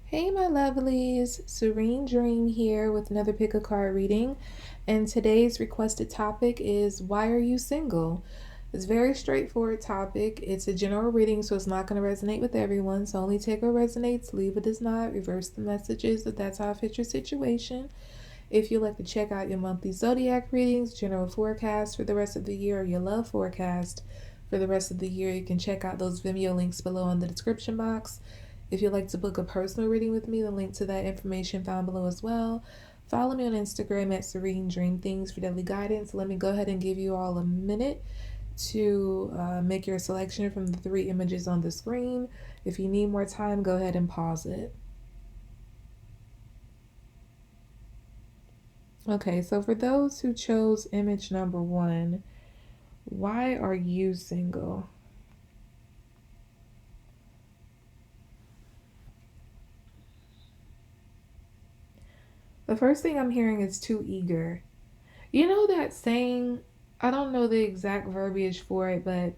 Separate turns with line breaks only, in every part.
Hey, my lovelies, Serene Dream here with another pick a card reading. And today's requested topic is why are you single? It's a very straightforward topic. It's a general reading, so it's not going to resonate with everyone. So only take what resonates, leave what does not, reverse the messages if that's how it fits your situation. If you'd like to check out your monthly Zodiac readings, general forecast for the rest of the year, or your love forecast for the rest of the year, you can check out those Vimeo links below in the description box. If you'd like to book a personal reading with me, the link to that information found below as well. Follow me on Instagram at Serene Dream Things for daily guidance. Let me go ahead and give you all a minute to make your selection from the three images on the screen. If you need more time, go ahead and pause it. Okay, so for those who chose image number one, why are you single? The first thing I'm hearing is too eager. You know that saying, I don't know the exact verbiage for it, but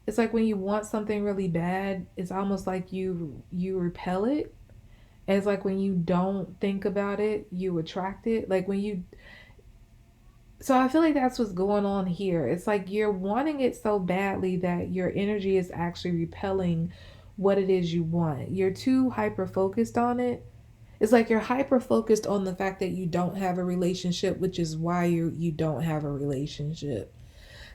it's like when you want something really bad, it's almost like you repel it. And it's like when you don't think about it, you attract it. Like when you So I feel like that's what's going on here. It's like you're wanting it so badly that your energy is actually repelling what it is you want. You're too hyper focused on it. It's like you're hyper focused on the fact that you don't have a relationship, which is why you don't have a relationship.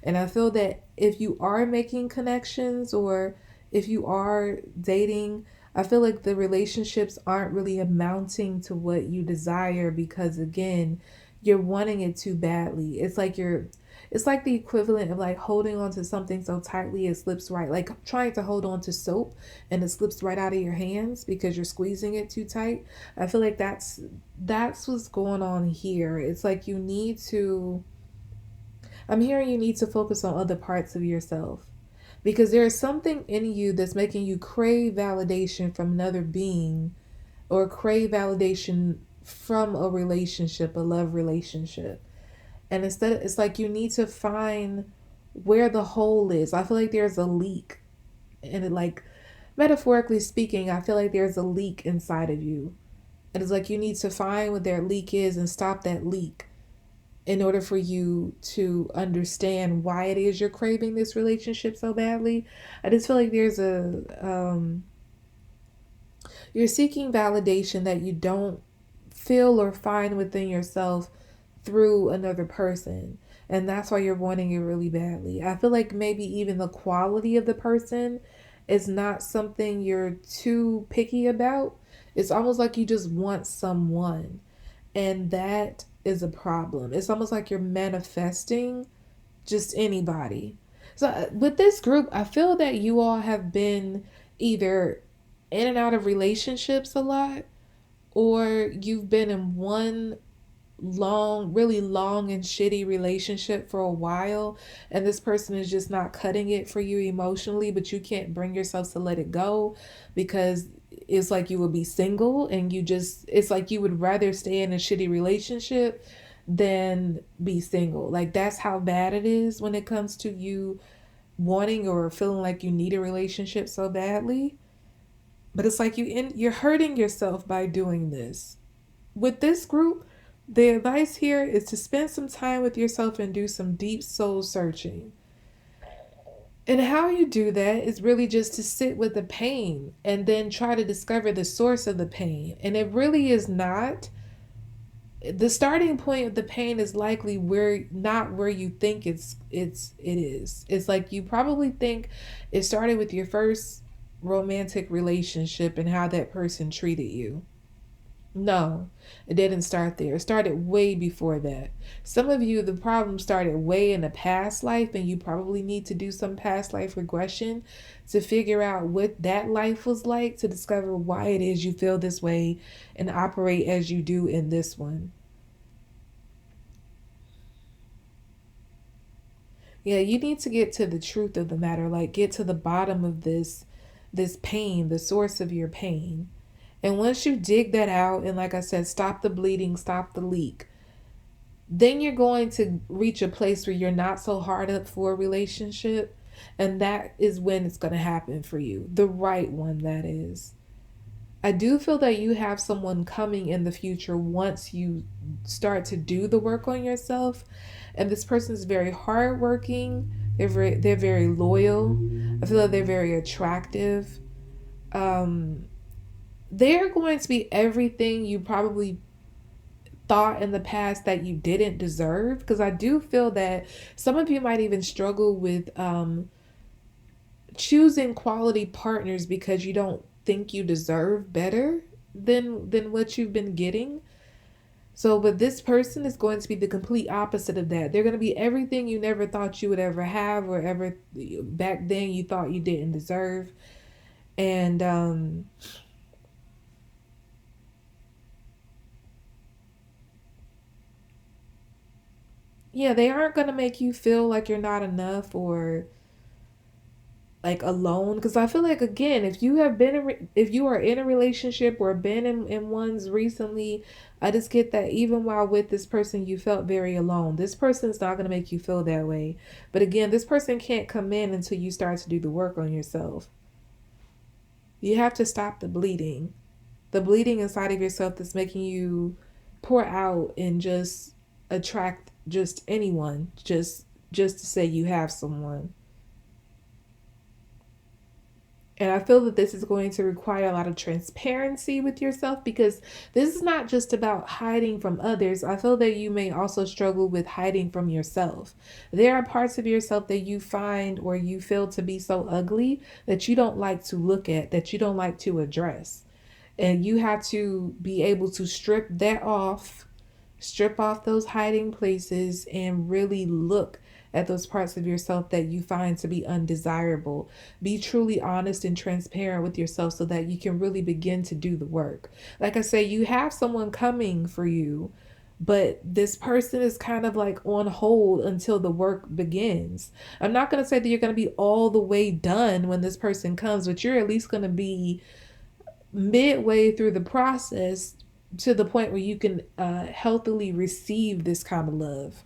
And I feel that if you are making connections or if you are dating, I feel like the relationships aren't really amounting to what you desire because again, you're wanting it too badly. It's like the equivalent of like holding on to something so tightly it slips right. Like trying to hold on to soap and it slips right out of your hands because you're squeezing it too tight. I feel like that's what's going on here. It's like I'm hearing you need to focus on other parts of yourself because there is something in you that's making you crave validation from another being or crave validation from a relationship, a love relationship. And instead, it's like you need to find where the hole is. I feel like there's a leak. And like, metaphorically speaking, I feel like there's a leak inside of you. And it's like you need to find what that leak is and stop that leak in order for you to understand why it is you're craving this relationship so badly. I just feel like you're seeking validation that you don't feel or find within yourself through another person. And that's why you're wanting it really badly. I feel like maybe even the quality of the person is not something you're too picky about. It's almost like you just want someone. And that is a problem. It's almost like you're manifesting just anybody. So with this group, I feel that you all have been either in and out of relationships a lot, or you've been in one really long and shitty relationship for a while, and this person is just not cutting it for you emotionally, but you can't bring yourself to let it go because it's like you would be single and it's like you would rather stay in a shitty relationship than be single. Like that's how bad it is when it comes to you wanting or feeling like you need a relationship so badly. But it's like you're hurting yourself by doing this. With this group, the advice here is to spend some time with yourself and do some deep soul searching. And how you do that is really just to sit with the pain and then try to discover the source of the pain. And it really is not the starting point of the pain is likely not where you think it is. It's like you probably think it started with your first romantic relationship and how that person treated you. No, it didn't start there. It started way before that. Some of you, the problem started way in a past life, and you probably need to do some past life regression to figure out what that life was like to discover why it is you feel this way and operate as you do in this one. Yeah, you need to get to the truth of the matter, like get to the bottom of this pain, the source of your pain. And once you dig that out and like I said, stop the bleeding, stop the leak, then you're going to reach a place where you're not so hard up for a relationship, and that is when it's going to happen for you. The right one, that is. I do feel that you have someone coming in the future once you start to do the work on yourself. And this person is very hardworking. They're very loyal. I feel like they're very attractive. Um, they're going to be everything you probably thought in the past that you didn't deserve. Because I do feel that some of you might even struggle with choosing quality partners because you don't think you deserve better than what you've been getting. So, but this person is going to be the complete opposite of that. They're going to be everything you never thought you would ever have or ever back then you thought you didn't deserve. And yeah, they aren't going to make you feel like you're not enough or like alone, because I feel like, again, if you have been if you are in a relationship or been in ones recently, I just get that even while with this person you felt very alone. This person's not going to make you feel that way, but again, this person can't come in until you start to do the work on yourself. You have to stop the bleeding inside of yourself that's making you pour out and just attract just anyone, just to say you have someone. And I feel that this is going to require a lot of transparency with yourself, because this is not just about hiding from others. I feel that you may also struggle with hiding from yourself. There are parts of yourself that you find or you feel to be so ugly that you don't like to look at, that you don't like to address. And you have to be able to strip off those hiding places and really look at those parts of yourself that you find to be undesirable. Be truly honest and transparent with yourself so that you can really begin to do the work. Like I say, you have someone coming for you, but this person is kind of like on hold until the work begins. I'm not going to say that you're going to be all the way done when this person comes, but you're at least going to be midway through the process to the point where you can healthily receive this kind of love.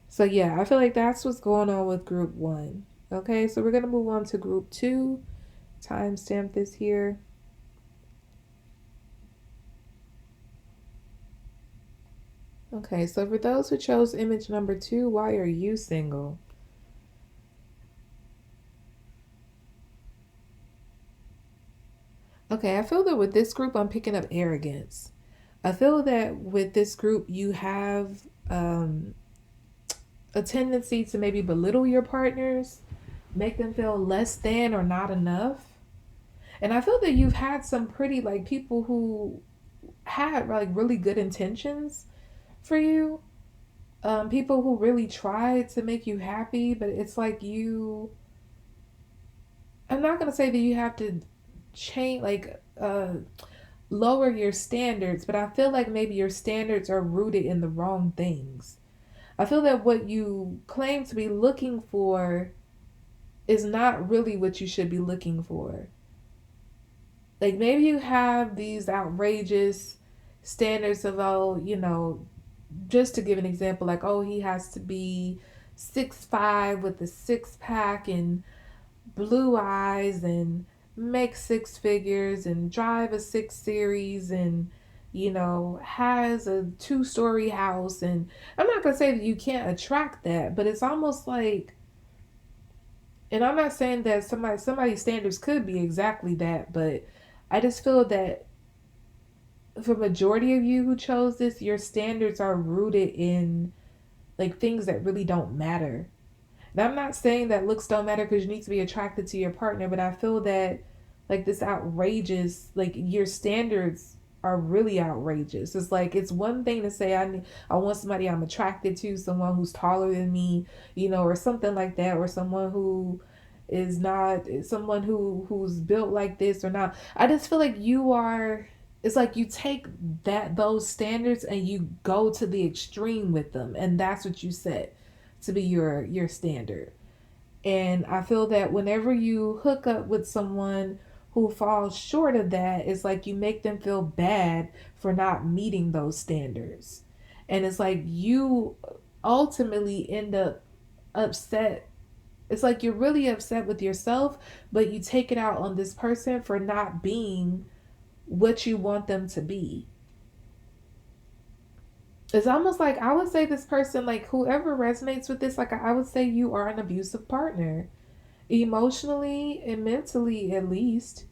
So yeah, I feel like that's what's going on with group one. Okay, so we're gonna move on to group two. Timestamp this here. Okay, so for those who chose image number two, why are you single? Okay, I feel that with this group, I'm picking up arrogance. I feel that with this group, you have a tendency to maybe belittle your partners, make them feel less than or not enough. And I feel that you've had some pretty like people who had like really good intentions for you. People who really tried to make you happy, but it's like I'm not gonna say that you have to change lower your standards, but I feel like maybe your standards are rooted in the wrong things. I feel that what you claim to be looking for is not really what you should be looking for. Like maybe you have these outrageous standards of, oh, just to give an example, like, oh, he has to be 6'5" with a six pack and blue eyes and make six figures and drive a 6 series and has a 2-story house. And I'm not gonna say that you can't attract that, but it's almost like, and I'm not saying that somebody's standards could be exactly that, but I just feel that for majority of you who chose this, your standards are rooted in like things that really don't matter. And I'm not saying that looks don't matter because you need to be attracted to your partner, but I feel that like this outrageous, like your standards are really outrageous. It's like it's one thing to say I want somebody I'm attracted to, someone who's taller than me, or something like that, or someone who is not someone who's built like this or not. I just feel like you are, it's like you take those standards and you go to the extreme with them, and that's what you set to be your standard. And I feel that whenever you hook up with someone who falls short of that, it's like you make them feel bad for not meeting those standards. And it's like you ultimately end up upset. It's like you're really upset with yourself, but you take it out on this person for not being what you want them to be. It's almost like I would say this person, like whoever resonates with this, like I would say you are an abusive partner, emotionally and mentally at least.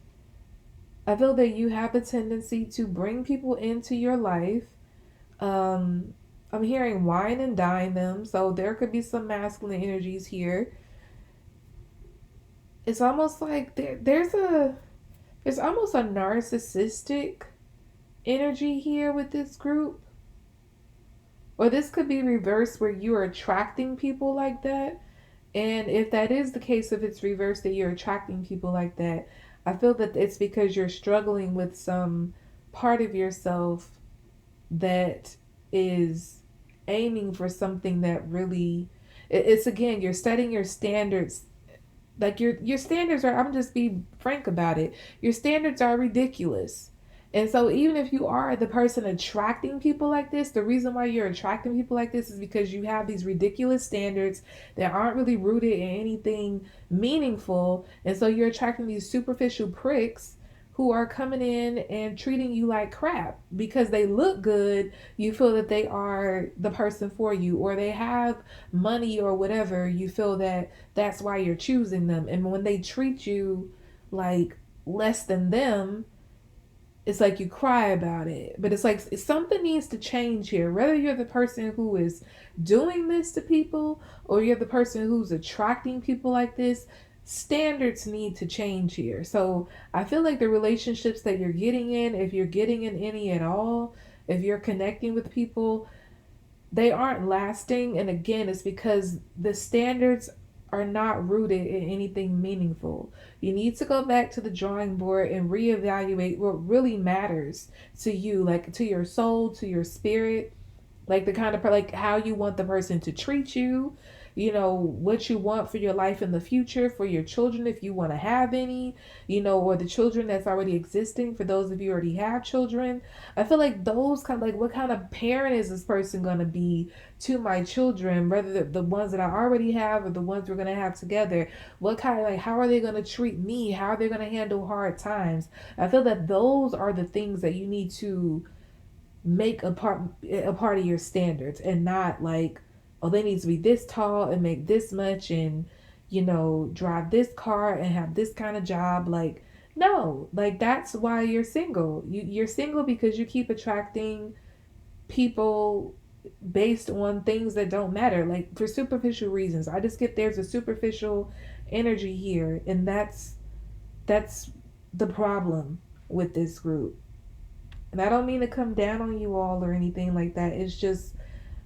I feel that you have a tendency to bring people into your life. Um, I'm hearing wine and dine them, so there could be some masculine energies here. It's almost like there's almost a narcissistic energy here with this group. Or this could be reversed where you are attracting people like that. And if that is the case, if it's reversed that you're attracting people like that, I feel that it's because you're struggling with some part of yourself that is aiming for something that really, it's again, you're setting your standards, like your standards are, I'm just be frank about it, your standards are ridiculous. And so even if you are the person attracting people like this, the reason why you're attracting people like this is because you have these ridiculous standards that aren't really rooted in anything meaningful. And so you're attracting these superficial pricks who are coming in and treating you like crap because they look good. You feel that they are the person for you, or they have money or whatever. You feel that that's why you're choosing them. And when they treat you like less than them, it's like you cry about it. But it's like something needs to change here. Whether you're the person who is doing this to people or you're the person who's attracting people like this, standards need to change here. So I feel like the relationships that you're getting in, if you're getting in any at all, if you're connecting with people, they aren't lasting. And again, it's because the standards are not rooted in anything meaningful. You need to go back to the drawing board and reevaluate what really matters to you, like to your soul, to your spirit, like the kind of like how you want the person to treat you, you know, what you want for your life in the future, for your children if you want to have any, you know, or the children that's already existing for those of you who already have children. I feel like those kind of like, what kind of parent is this person going to be to my children, whether the ones that I already have or the ones we're going to have together? What kind of like, how are they going to treat me? How are they going to handle hard times? I feel that those are the things that you need to make a part of your standards, and not like, oh, they need to be this tall and make this much and, you know, drive this car and have this kind of job. Like, no, like that's why you're single. You're single because you keep attracting people based on things that don't matter, like for superficial reasons. I just get there's a superficial energy here, and that's the problem with this group. And I don't mean to come down on you all or anything like that. It's just,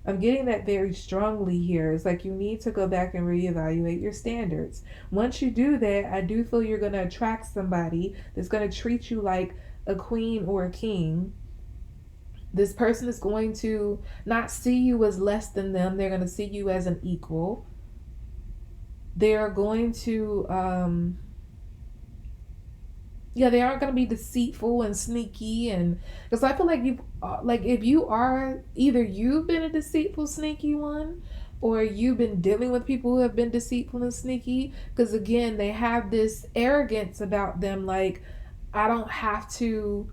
I'm getting that very strongly here. It's like you need to go back and reevaluate your standards. Once you do that, I do feel you're going to attract somebody that's going to treat you like a queen or a king. This person is going to not see you as less than them, they're going to see you as an equal. They're going to, yeah, they aren't going to be deceitful and sneaky. And because I feel like you, like if you are, either you've been a deceitful sneaky one, or you've been dealing with people who have been deceitful and sneaky, because again they have this arrogance about them, like, I don't have to,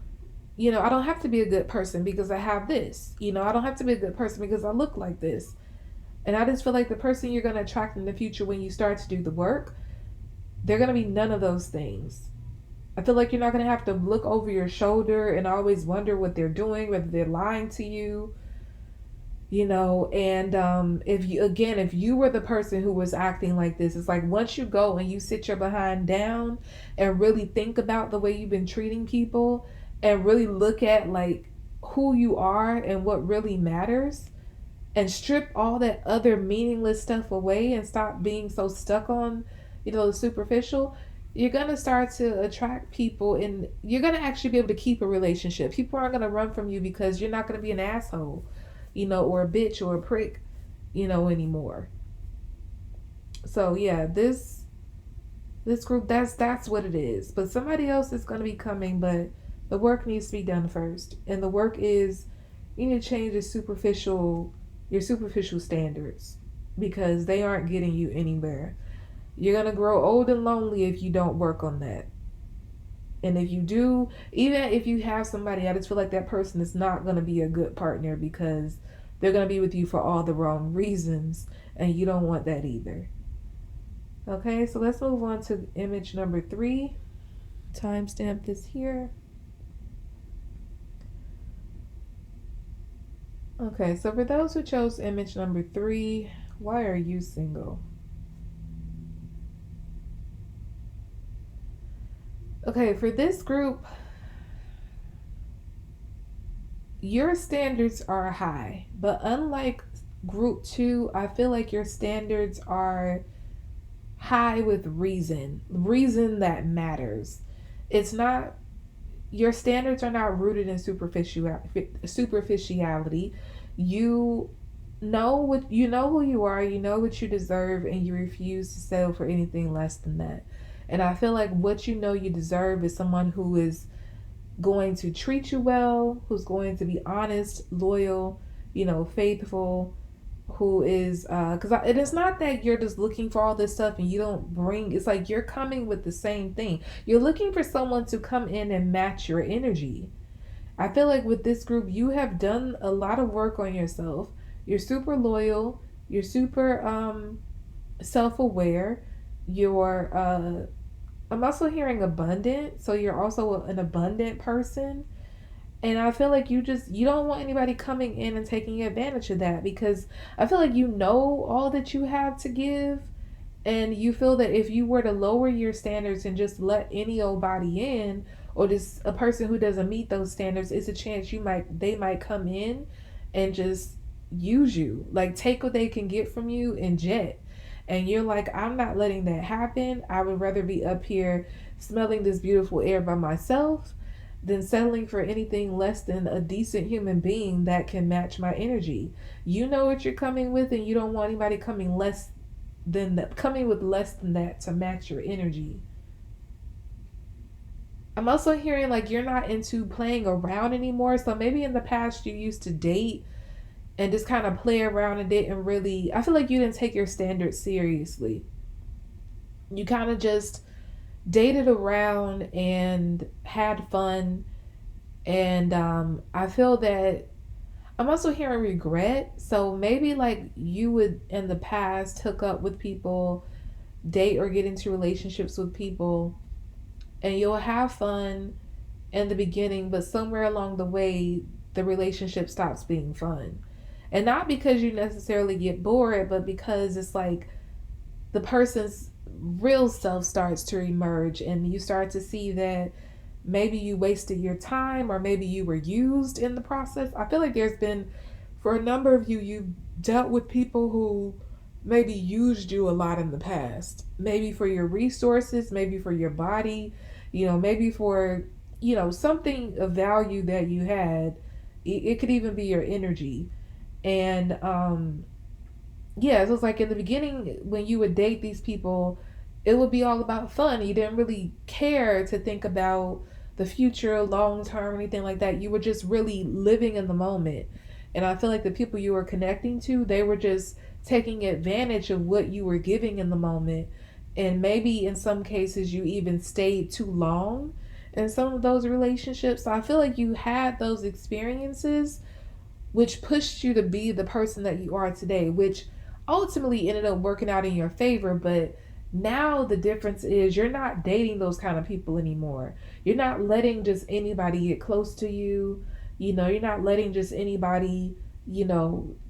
you know, I don't have to be a good person because I have this, you know, I don't have to be a good person because I look like this. And I just feel like the person you're going to attract in the future, when you start to do the work, they're going to be none of those things. I feel like you're not going to have to look over your shoulder and always wonder what they're doing, whether they're lying to you, you know. And if you, again, if you were the person who was acting like this, it's like once you go and you sit your behind down and really think about the way you've been treating people and really look at like who you are and what really matters, and strip all that other meaningless stuff away and stop being so stuck on, you know, the superficial, you're going to start to attract people, and you're going to actually be able to keep a relationship. People aren't going to run from you because you're not going to be an asshole, you know, or a bitch or a prick, you know, anymore. So yeah, this group, that's what it is. But somebody else is going to be coming, but the work needs to be done first. And the work is, you need to change your superficial standards, because they aren't getting you anywhere. You're going to grow old and lonely if you don't work on that. And if you do, even if you have somebody, I just feel like that person is not going to be a good partner because they're going to be with you for all the wrong reasons. And you don't want that either. Okay, so let's move on to image number 3. Timestamp this here. Okay, so for those who chose image number 3, why are you single? Okay, for this group, your standards are high, but unlike group 2, I feel like your standards are high with reason that matters. It's not, your standards are not rooted in superficiality. You you know who you are, you know what you deserve, and you refuse to settle for anything less than that. And I feel like what you know you deserve is someone who is going to treat you well, who's going to be honest, loyal, faithful, who is because it is not that you're just looking for all this stuff and you don't bring, it's like you're coming with the same thing. You're looking for someone to come in and match your energy. I feel like with this group you have done a lot of work on yourself. You're super loyal, you're super self-aware, you're I'm also hearing abundant, so you're also an abundant person. And I feel like you don't want anybody coming in and taking advantage of that, because I feel like you know all that you have to give, and you feel that if you were to lower your standards and just let any old body in, or just a person who doesn't meet those standards, it's a chance they might come in and just use you, like take what they can get from you and jet. And you're like, I'm not letting that happen. I would rather be up here smelling this beautiful air by myself than settling for anything less than a decent human being that can match my energy. You know what you're coming with, and you don't want anybody coming with less than that to match your energy. I'm also hearing like you're not into playing around anymore. So maybe in the past you used to date and just kind of play around and didn't really, I feel like you didn't take your standards seriously. You kind of just dated around and had fun. And I feel that I'm also hearing regret. So maybe like you would in the past hook up with people, date or get into relationships with people, and you'll have fun in the beginning, but somewhere along the way, the relationship stops being fun. And not because you necessarily get bored, but because it's like the person's real self starts to emerge, and you start to see that maybe you wasted your time, or maybe you were used in the process. I feel like there's been, for a number of you dealt with people who maybe used you a lot in the past. Maybe for your resources, maybe for your body, maybe for, something of value that you had. It could even be your energy. And yeah, so it's like in the beginning when you would date these people, it would be all about fun. You didn't really care to think about the future, long term, anything like that. You were just really living in the moment. And I feel like the people you were connecting to, they were just taking advantage of what you were giving in the moment. And maybe in some cases you even stayed too long in some of those relationships. So I feel like you had those experiences which pushed you to be the person that you are today, which ultimately ended up working out in your favor. But now the difference is you're not dating those kind of people anymore. You're not letting just anybody get close to you. You're not letting just anybody,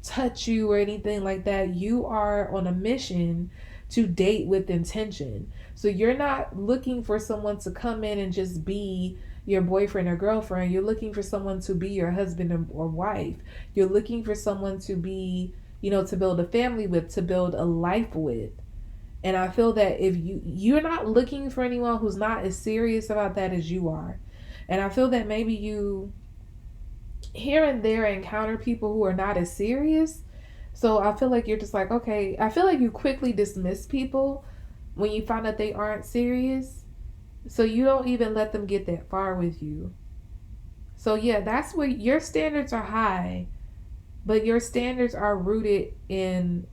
touch you or anything like that. You are on a mission to date with intention. So you're not looking for someone to come in and just be your boyfriend or girlfriend. You're looking for someone to be your husband or wife. You're looking for someone to be, to build a family with, to build a life with. And I feel that if you're not looking for anyone who's not as serious about that as you are. And I feel that maybe you here and there encounter people who are not as serious. So I feel like you're just like, okay, I feel like you quickly dismiss people when you find that they aren't serious. So you don't even let them get that far with you. So yeah, that's where your standards are high, but your standards are rooted in,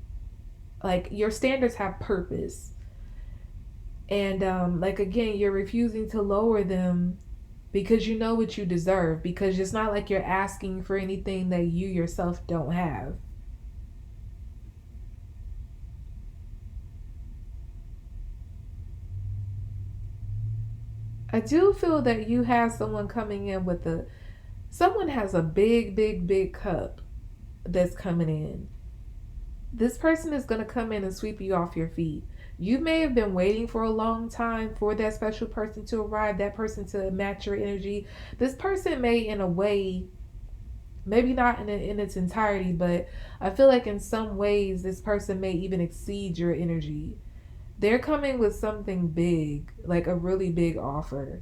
like, your standards have purpose. And like again, you're refusing to lower them because you know what you deserve, because it's not like you're asking for anything that you yourself don't have. I do feel that you have someone coming in with a someone has a big cup that's coming in. This person is going to come in and sweep you off your feet. You may have been waiting for a long time for that special person to arrive, that person to match your energy. This person may, in a way, maybe not in its entirety, but I feel like in some ways, this person may even exceed your energy. They're coming with something big, like a really big offer.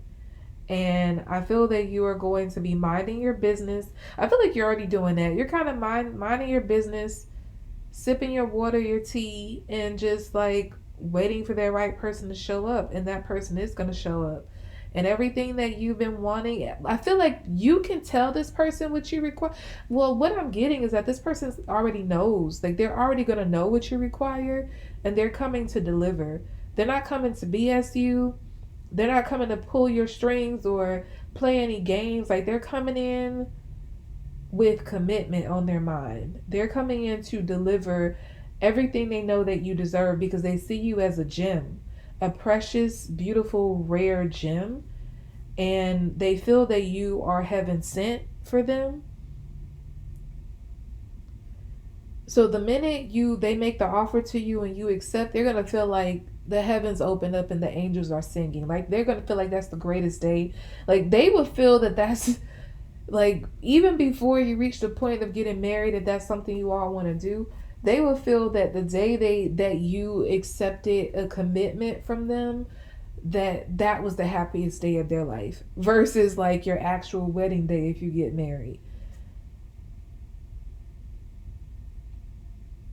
And I feel that you are going to be minding your business. I feel like you're already doing that. You're kind of minding your business, sipping your water, your tea, and just like waiting for that right person to show up. And that person is going to show up. And everything that you've been wanting, I feel like you can tell this person what you require. Well, what I'm getting is that this person already knows. Like they're already going to know what you require, and they're coming to deliver. They're not coming to BS you. They're not coming to pull your strings or play any games. Like they're coming in with commitment on their mind. They're coming in to deliver everything they know that you deserve because they see you as a gem, a precious, beautiful, rare gem, and they feel that you are heaven sent for them. So the minute they make the offer to you and you accept, they're gonna feel like the heavens open up and the angels are singing. Like they're gonna feel like that's the greatest day. Like they would feel that that's like even before you reach the point of getting married, if that's something you all want to do, they will feel that the day that you accepted a commitment from them, that was the happiest day of their life versus like your actual wedding day if you get married.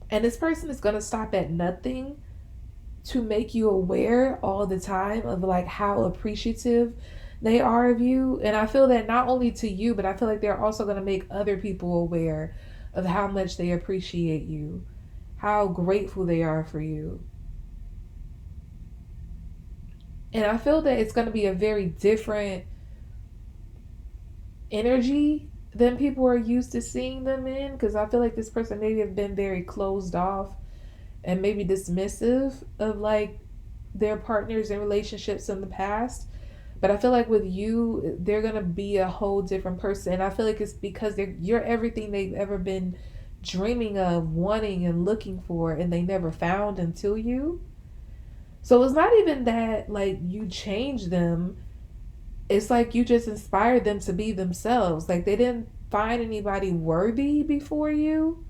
And this person is going to stop at nothing to make you aware all the time of like how appreciative they are of you. And I feel that not only to you, but I feel like they're also going to make other people aware of how much they appreciate you, how grateful they are for you. And I feel that it's going to be a very different energy than people are used to seeing them in, because I feel like this person maybe have been very closed off and maybe dismissive of like their partners and relationships in the past. But I feel like with you, they're gonna be a whole different person. And I feel like it's because you're everything they've ever been dreaming of, wanting, and looking for, and they never found until you. So it's not even that like you change them. It's like you just inspired them to be themselves. Like they didn't find anybody worthy before you.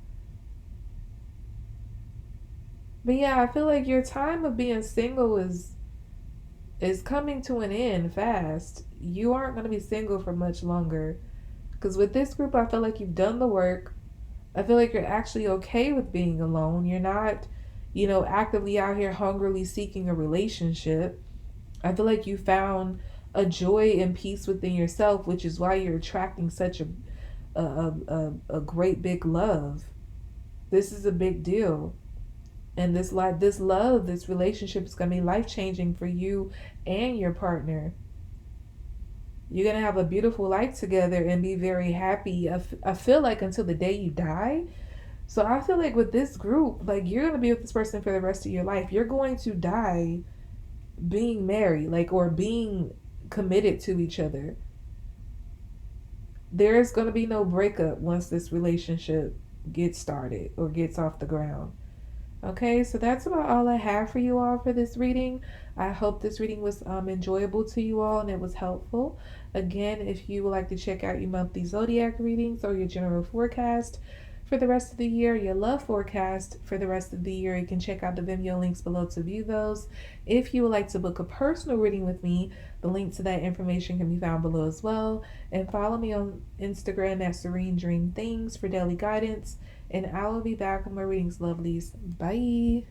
But yeah, I feel like your time of being single is coming to an end fast. You aren't going to be single for much longer. Because with this group, I feel like you've done the work. I feel like you're actually okay with being alone. You're not, actively out here hungrily seeking a relationship. I feel like you found a joy and peace within yourself, which is why you're attracting such a great big love. This is a big deal. And this love, this relationship is going to be life changing for you and your partner. You're going to have a beautiful life together and be very happy. I feel like until the day you die. So I feel like with this group, like you're going to be with this person for the rest of your life. You're going to die being married, like, or being committed to each other. There's going to be no breakup once this relationship gets started or gets off the ground. Okay, so that's about all I have for you all for this reading. I hope this reading was enjoyable to you all and it was helpful. Again, if you would like to check out your monthly zodiac readings or your general forecast for the rest of the year, your love forecast for the rest of the year, you can check out the Vimeo links below to view those. If you would like to book a personal reading with me, the link to that information can be found below as well. And follow me on Instagram at Serene Dream Things for daily guidance. And I will be back with my readings, lovelies. Bye.